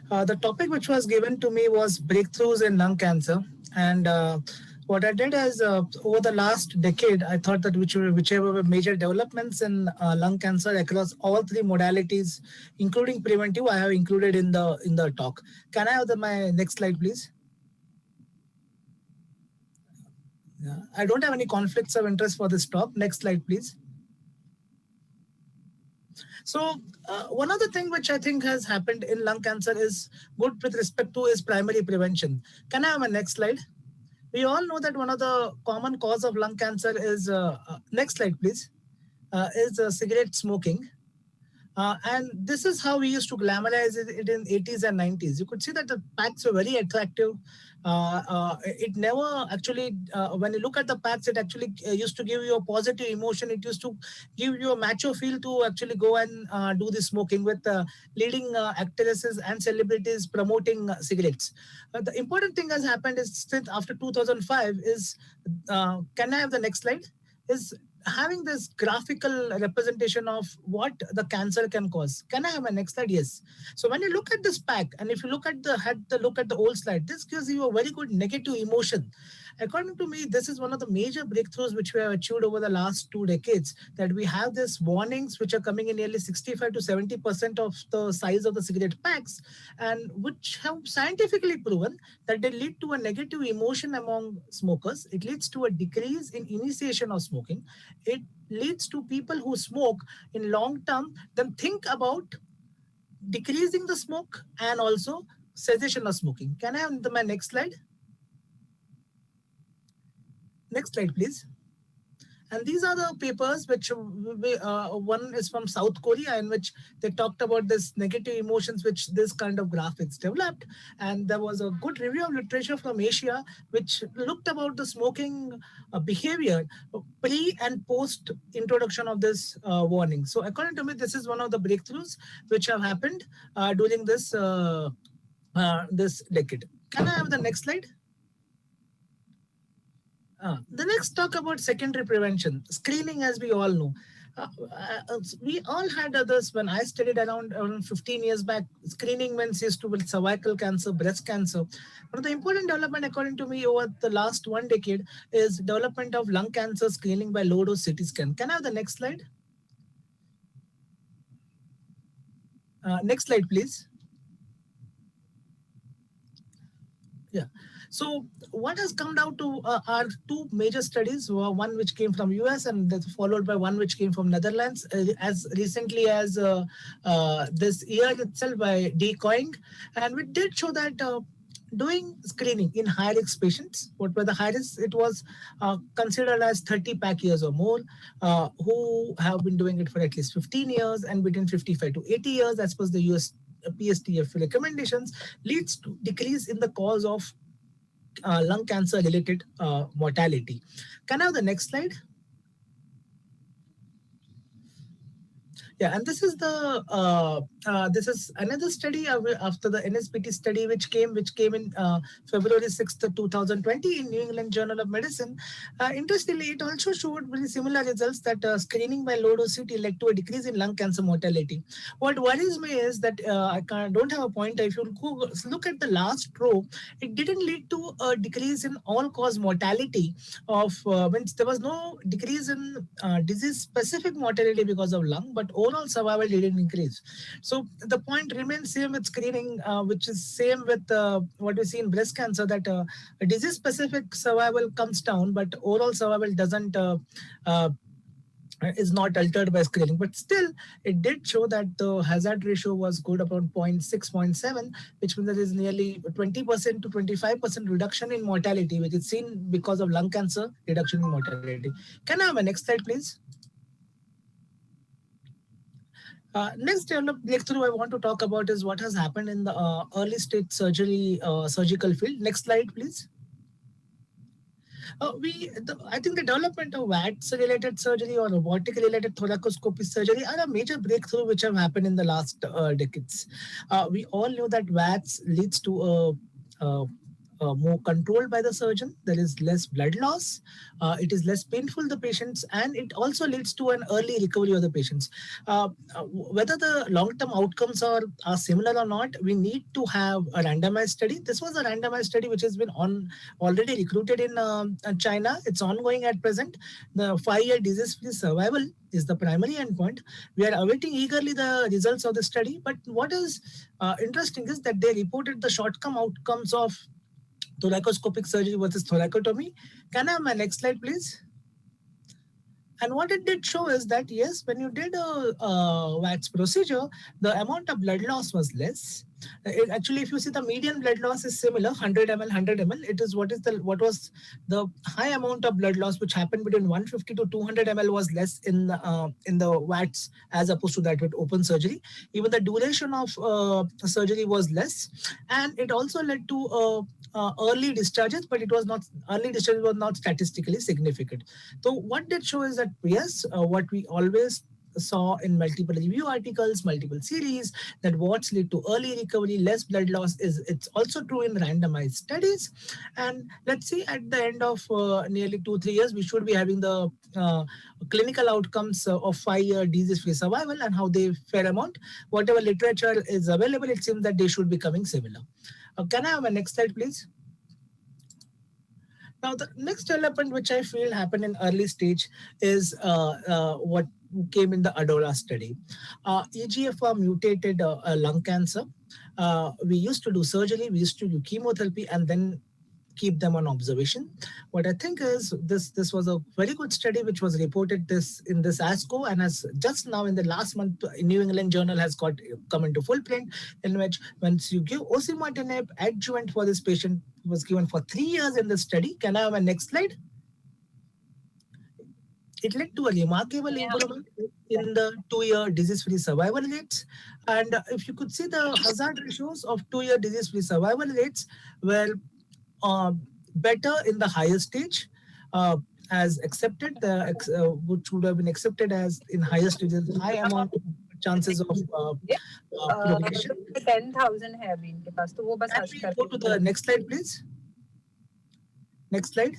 The topic which was given to me was breakthroughs in lung cancer, and what I did is over the last decade, I thought that whichever were major developments in lung cancer across all three modalities, including preventive, I have included in the talk. Can I have my next slide, please? Yeah. I don't have any conflicts of interest for this talk. Next slide, please. So one other thing which I think has happened in lung cancer is good with respect to is primary prevention. Can I have a next slide? We all know that one of the common cause of lung cancer is next slide, please. Is cigarette smoking. And this is how we used to glamorize it in 80s and 90s. You could see that the packs were very attractive. It never actually, when you look at the packs, it actually used to give you a positive emotion. It used to give you a macho feel to actually go and do the smoking with leading actresses and celebrities promoting cigarettes. The important thing has happened is since after 2005 is, can I have the next slide? Is having this graphical representation of what the cancer can cause. Can I have my next slide? Yes. So when you look at this pack, and if you look at the old slide, this gives you a very good negative emotion. According to me, this is one of the major breakthroughs which we have achieved over the last 2 decades. That we have this warnings which are coming in nearly 65 to 70% of the size of the cigarette packs, and which have scientifically proven that they lead to a negative emotion among smokers. It leads to a decrease in initiation of smoking. It leads to people who smoke in long term then think about decreasing the smoke and also cessation of smoking. Can I have my next slide? Next slide, please. And these are the papers which one is from South Korea, in which they talked about this negative emotions which this kind of graphics developed. And there was a good review of literature from Asia which looked about the smoking behavior pre and post introduction of this warning. So according to me, this is one of the breakthroughs which have happened during this decade. Can I have the next slide? The next talk about secondary prevention, screening, as we all know. We all had others when I studied around 15 years back. Screening means used to with cervical cancer, breast cancer. One of the important development, according to me, over the last 1 decade is development of lung cancer screening by low dose CT scan. Can I have the next slide? Next slide, please. Yeah. So what has come down to are two major studies, one which came from US and that's followed by one which came from Netherlands as recently as this year itself by Decoing. And we did show that doing screening in high risk patients, what were the high risk? It was considered as 30 pack years or more, who have been doing it for at least 15 years and between 55 to 80 years as per the US PSTF recommendations, leads to decrease in the cause of lung cancer related mortality. Can I have the next slide? Yeah, and this is another study after the NSPT study which came in February 6th, 2020 in New England Journal of Medicine. Interestingly, it also showed very similar results that screening by low dose CT led to a decrease in lung cancer mortality. What worries me is that don't have a pointer. If you look at the last row, it didn't lead to a decrease in all cause mortality of when there was no decrease in disease specific mortality because of lung, but overall survival didn't increase. So the point remains same with screening, which is same with what we see in breast cancer, that disease specific survival comes down, but overall survival doesn't uh, is not altered by screening. But still, it did show that the hazard ratio was good, about 0.6, 0.7, which means there is nearly 20% to 25% reduction in mortality, which is seen because of lung cancer reduction in mortality. Can I have a next slide, please? Next breakthrough I want to talk about is what has happened in the early stage surgical field. Next slide, please. I think the development of VATS related surgery or robotic related thoracoscopy surgery are a major breakthrough which have happened in the last decades. We all know that VATS leads to more controlled by the surgeon. There is less blood loss. It is less painful to the patients, and it also leads to an early recovery of the patients. Whether the long-term outcomes are similar or not, we need to have a randomized study. This was a randomized study which has been already recruited in China. It's ongoing at present. The 5-year disease-free survival is the primary endpoint. We are awaiting eagerly the results of the study. But what is interesting is that they reported the short-term outcomes of thoracoscopic surgery versus thoracotomy. Can I have my next slide, please? And what it did show is that yes, when you did a wax procedure, the amount of blood loss was less. Actually, if you see the median blood loss is similar, 100 ml, 100 ml. It is what was the high amount of blood loss which happened between 150 to 200 ml was less in the wax as opposed to that with open surgery. Even the duration of surgery was less, and it also led to early discharges, but it was not early discharge was not statistically significant. So what did show is that yes, what we always saw in multiple review articles, multiple series, that what's lead to early recovery, less blood loss is it's also true in randomized studies. And let's see at the end of nearly 2-3 years, we should be having the clinical outcomes of 5-year disease-free survival and how they fare amount. Whatever literature is available, it seems that they should be coming similar. Can I have a next slide, please? Now, the next development which I feel happened in early stage is what came in the ADORA study. EGFR mutated lung cancer. We used to do surgery, we used to do chemotherapy, and then keep them on observation. What I think is this was a very good study which was reported this in this ASCO, and has just now in the last month New England Journal has got come into full print, in which once you give osimertinib adjuvant for this patient was given for 3 years in the study. Can I have a next slide? It led to a remarkable improvement in the 2-year disease-free survival rates. And if you could see the hazard ratios of 2-year disease-free survival rates were uh, better in the higher stage, as accepted, which would have been accepted as in higher stages, high amount of chances of progression. 10,000 है अभी इनके पास तो वो बस Can we go to the next slide, please? Next slide.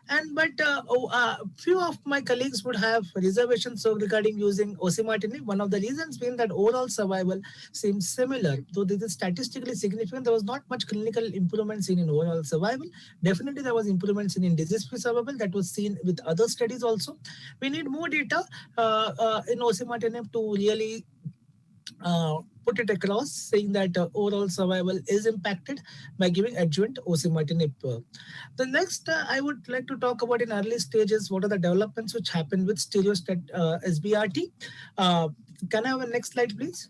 And but few of my colleagues would have reservations regarding using osimertinib. One of the reasons being that overall survival seems similar, though this is statistically significant. There was not much clinical improvement seen in overall survival. Definitely, there was improvement seen in disease-free survival that was seen with other studies also. We need more data in osimertinib to really put it across, saying that overall survival is impacted by giving adjuvant osimertinib. The next I would like to talk about in early stages, what are the developments which happen with stereostat SBRT. Can I have a next slide, please?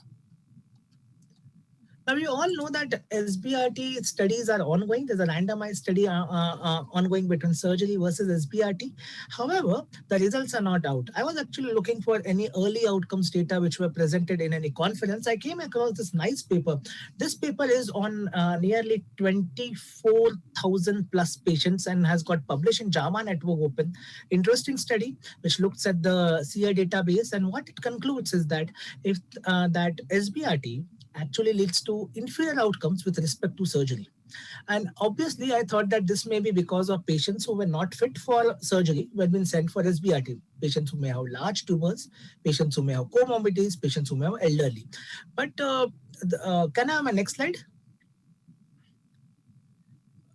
Now, you all know that SBRT studies are ongoing. There's a randomized study ongoing between surgery versus SBRT. However, the results are not out. I was actually looking for any early outcomes data which were presented in any conference. I came across this nice paper. This paper is on nearly 24,000 plus patients and has got published in JAMA Network Open. Interesting study which looks at the SEER database, and what it concludes is that if that SBRT actually leads to inferior outcomes with respect to surgery. And obviously, I thought that this may be because of patients who were not fit for surgery who had been sent for SBRT. Patients who may have large tumors, patients who may have comorbidities, patients who may have elderly. But can I have my next slide?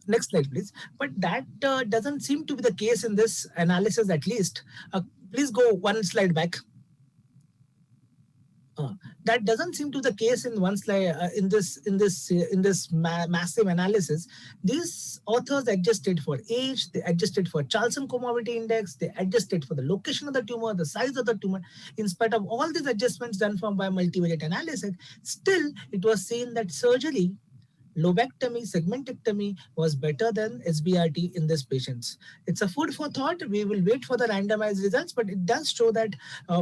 Next slide, please. But that doesn't seem to be the case in this analysis, at least. Please go one slide back. That doesn't seem to be the case in one slide in this massive analysis. These authors adjusted for age, they adjusted for Charlson Comorbidity Index, they adjusted for the location of the tumor, the size of the tumor. In spite of all these adjustments done from by multivariate analysis, still it was seen that surgery, lobectomy, segmentectomy was better than SBRT in these patients. It's a food for thought. We will wait for the randomized results, but it does show that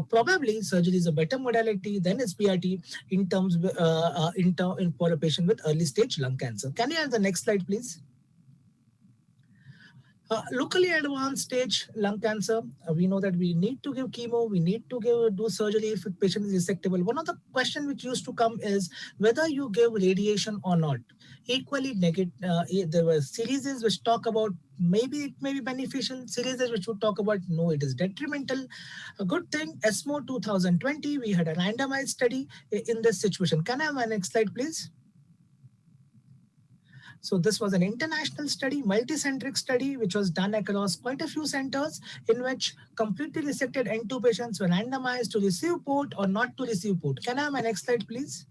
probably surgery is a better modality than SBRT in terms for a patient with early stage lung cancer. Can you have the next slide, please? Locally advanced stage lung cancer, we know that we need to give chemo, we need to do surgery if the patient is resectable. One of the question which used to come is whether you give radiation or not. Equally negative. There were series which talk about maybe it may be beneficial. Series which would talk about no, it is detrimental. A good thing, ESMO 2020, we had a randomized study in this situation. Can I have my next slide, please? So this was an international study, multicentric study, which was done across quite a few centers in which completely resected N2 patients were randomized to receive port or not to receive port. Can I have my next slide, please?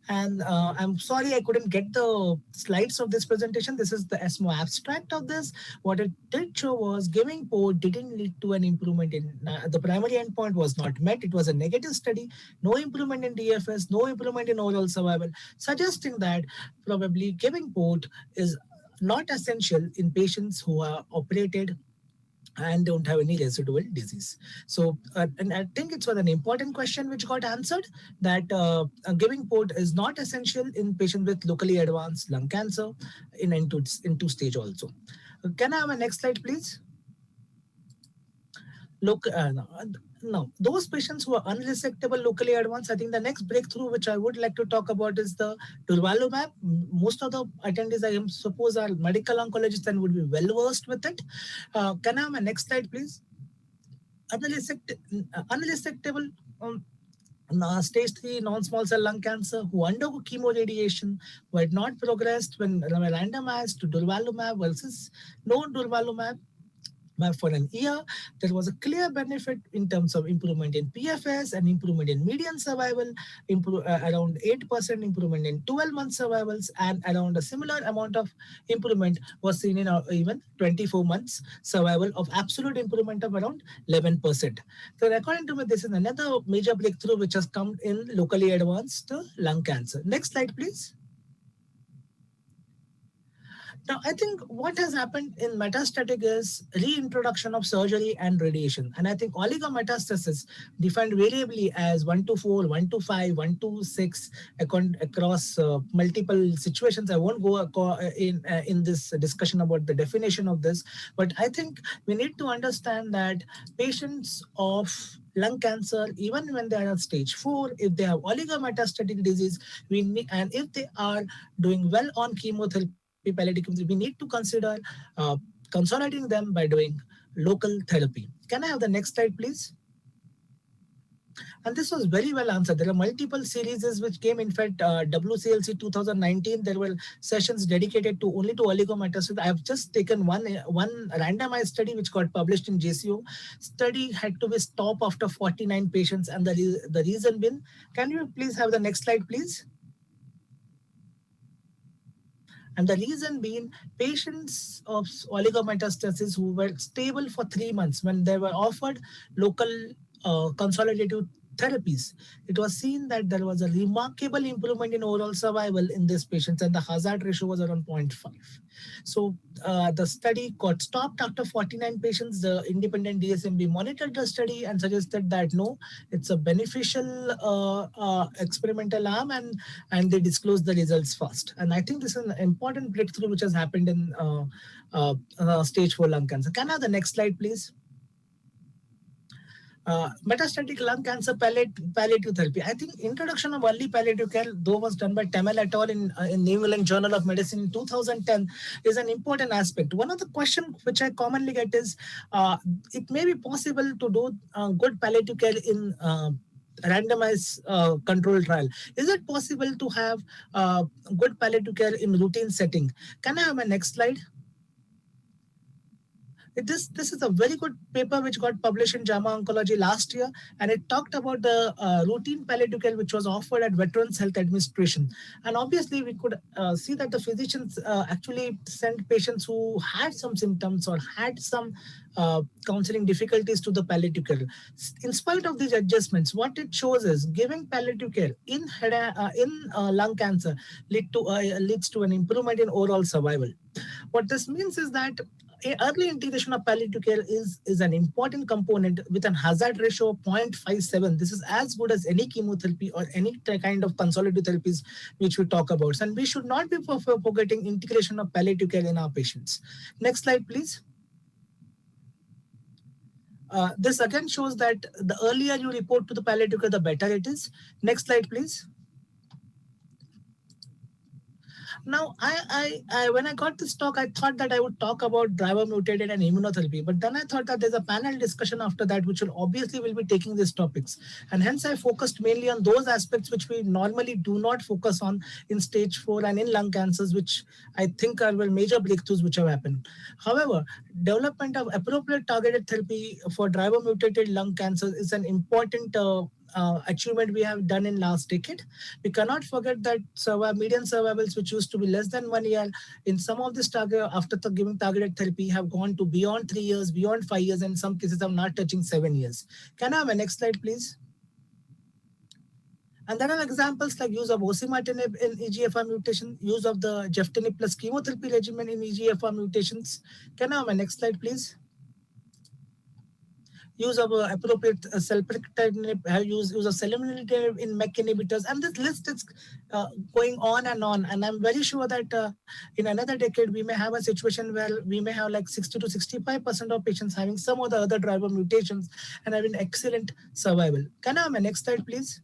And I'm sorry I couldn't get the slides of this presentation. This is the ESMO abstract of this. What it did show was giving port didn't lead to an improvement in the primary endpoint was not met. It was a negative study, no improvement in DFS, no improvement in overall survival, suggesting that probably giving port is not essential in patients who are operated and don't have any residual disease. So, and I think it's an important question which got answered that giving port is not essential in patients with locally advanced lung cancer in N2 stage also. Can I have a next slide, please? Look, no, those patients who are unresectable locally advanced, I think the next breakthrough which I would like to talk about is the durvalumab. Most of the attendees, I suppose, are medical oncologists and would be well versed with it. Can I have my next slide, please? Unresectable stage 3 non-small cell lung cancer who undergo chemoradiation who had not progressed when randomized to durvalumab versus no durvalumab for an year, there was a clear benefit in terms of improvement in PFS and improvement in median survival, around 8% improvement in 12-month survivals, and around a similar amount of improvement was seen in even 24 months survival of absolute improvement of around 11%. So according to me, this is another major breakthrough which has come in locally advanced lung cancer. Next slide, please. Now, I think what has happened in metastatic is reintroduction of surgery and radiation. And I think oligometastasis, defined variably as 1 to 4, 1 to 5, 1 to 6, across multiple situations. I won't go in this discussion about the definition of this, but I think we need to understand that patients of lung cancer, even when they are at stage 4, if they have oligometastatic disease, and if they are doing well on chemotherapy, palliative chemotherapy, we need to consider uh, consolidating them by doing local therapy. Can I have the next slide, please? And this was very well answered. There are multiple series which came. In fact, WCLC 2019, there were sessions dedicated to only to oligometastasis. I have just taken one randomized study which got published in JCO. Study had to be stopped after 49 patients, and the reason being, can you please have the next slide, please? And the reason being, patients of oligometastasis who were stable for 3 months when they were offered local consolidative therapies, it was seen that there was a remarkable improvement in overall survival in these patients, and the hazard ratio was around 0.5. So the study got stopped after 49 patients. The independent DSMB monitored the study and suggested that no, it's a beneficial experimental arm, and they disclosed the results fast. And I think this is an important breakthrough which has happened in stage 4 lung cancer. Can I have the next slide, please? Metastatic lung cancer palliative therapy. I think introduction of early palliative care, though was done by Temel et al. In New England Journal of Medicine in 2010, is an important aspect. One of the questions which I commonly get is, it may be possible to do good palliative care in randomized control trial. Is it possible to have good palliative care in routine setting? Can I have my next slide? This is a very good paper which got published in JAMA Oncology last year, and it talked about the routine palliative care which was offered at Veterans Health Administration. And obviously, we could see that the physicians actually sent patients who had some symptoms or had some counseling difficulties to the palliative care. In spite of these adjustments, what it shows is giving palliative care in lung cancer leads to an improvement in overall survival. What this means is that Early integration of palliative care is an important component with an hazard ratio of 0.57. This is as good as any chemotherapy or any kind of consolidative therapies which we talk about. And we should not be forgetting integration of palliative care in our patients. Next slide, please. This again shows that the earlier you report to the palliative care, the better it is. Next slide, please. Now, when I got this talk, I thought that I would talk about driver mutated and immunotherapy, but then I thought that there's a panel discussion after that, which will be taking these topics, and hence I focused mainly on those aspects which we normally do not focus on in stage 4 and in lung cancers, which I think are major breakthroughs which have happened. However, development of appropriate targeted therapy for driver mutated lung cancer is an important achievement we have done in last decade. We cannot forget that median survivals, which used to be less than 1 year, in some of this target after giving targeted therapy, have gone to beyond 3 years, beyond 5 years, and in some cases are not touching 7 years. Can I have a next slide, please? And there are examples like use of osimertinib in EGFR mutation, use of the geftinib plus chemotherapy regimen in EGFR mutations. Can I have a next slide, please? Use of appropriate selpercatinib, use of selumetinib in MEK inhibitors, and this list is going on. And I'm very sure that in another decade, we may have a situation where we may have like 60 to 65% of patients having some of the other driver mutations and having excellent survival. Can I have my next slide, please?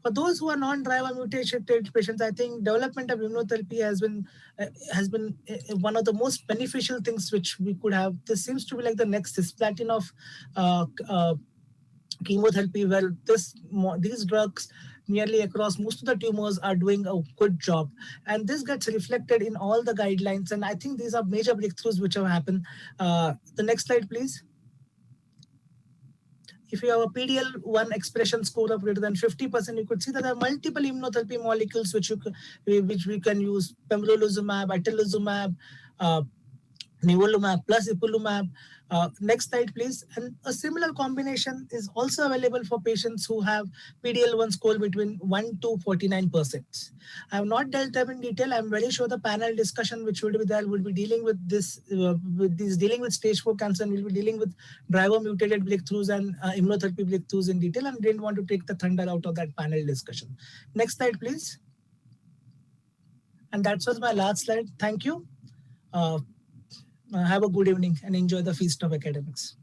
For those who are non-driver mutation patients, I think development of immunotherapy has been one of the most beneficial things which we could have. This seems to be like the next cisplatin of chemotherapy, where these drugs nearly across most of the tumors are doing a good job, and this gets reflected in all the guidelines. And I think these are major breakthroughs which have happened. The next slide, please. If you have a PDL1 expression score of greater than 50%, you could see that there are multiple immunotherapy molecules which we can use: pembrolizumab, atezolizumab, nivolumab plus ipilimumab. Next slide, please. And a similar combination is also available for patients who have PDL1 score between 1 to 49%. I have not dealt them in detail. I'm very sure the panel discussion which will be there will be dealing with this, dealing with stage 4 cancer, and will be dealing with driver mutated breakthroughs and immunotherapy breakthroughs in detail, and didn't want to take the thunder out of that panel discussion. Next slide, please. And that was my last slide. Thank you. Have a good evening and enjoy the feast of academics.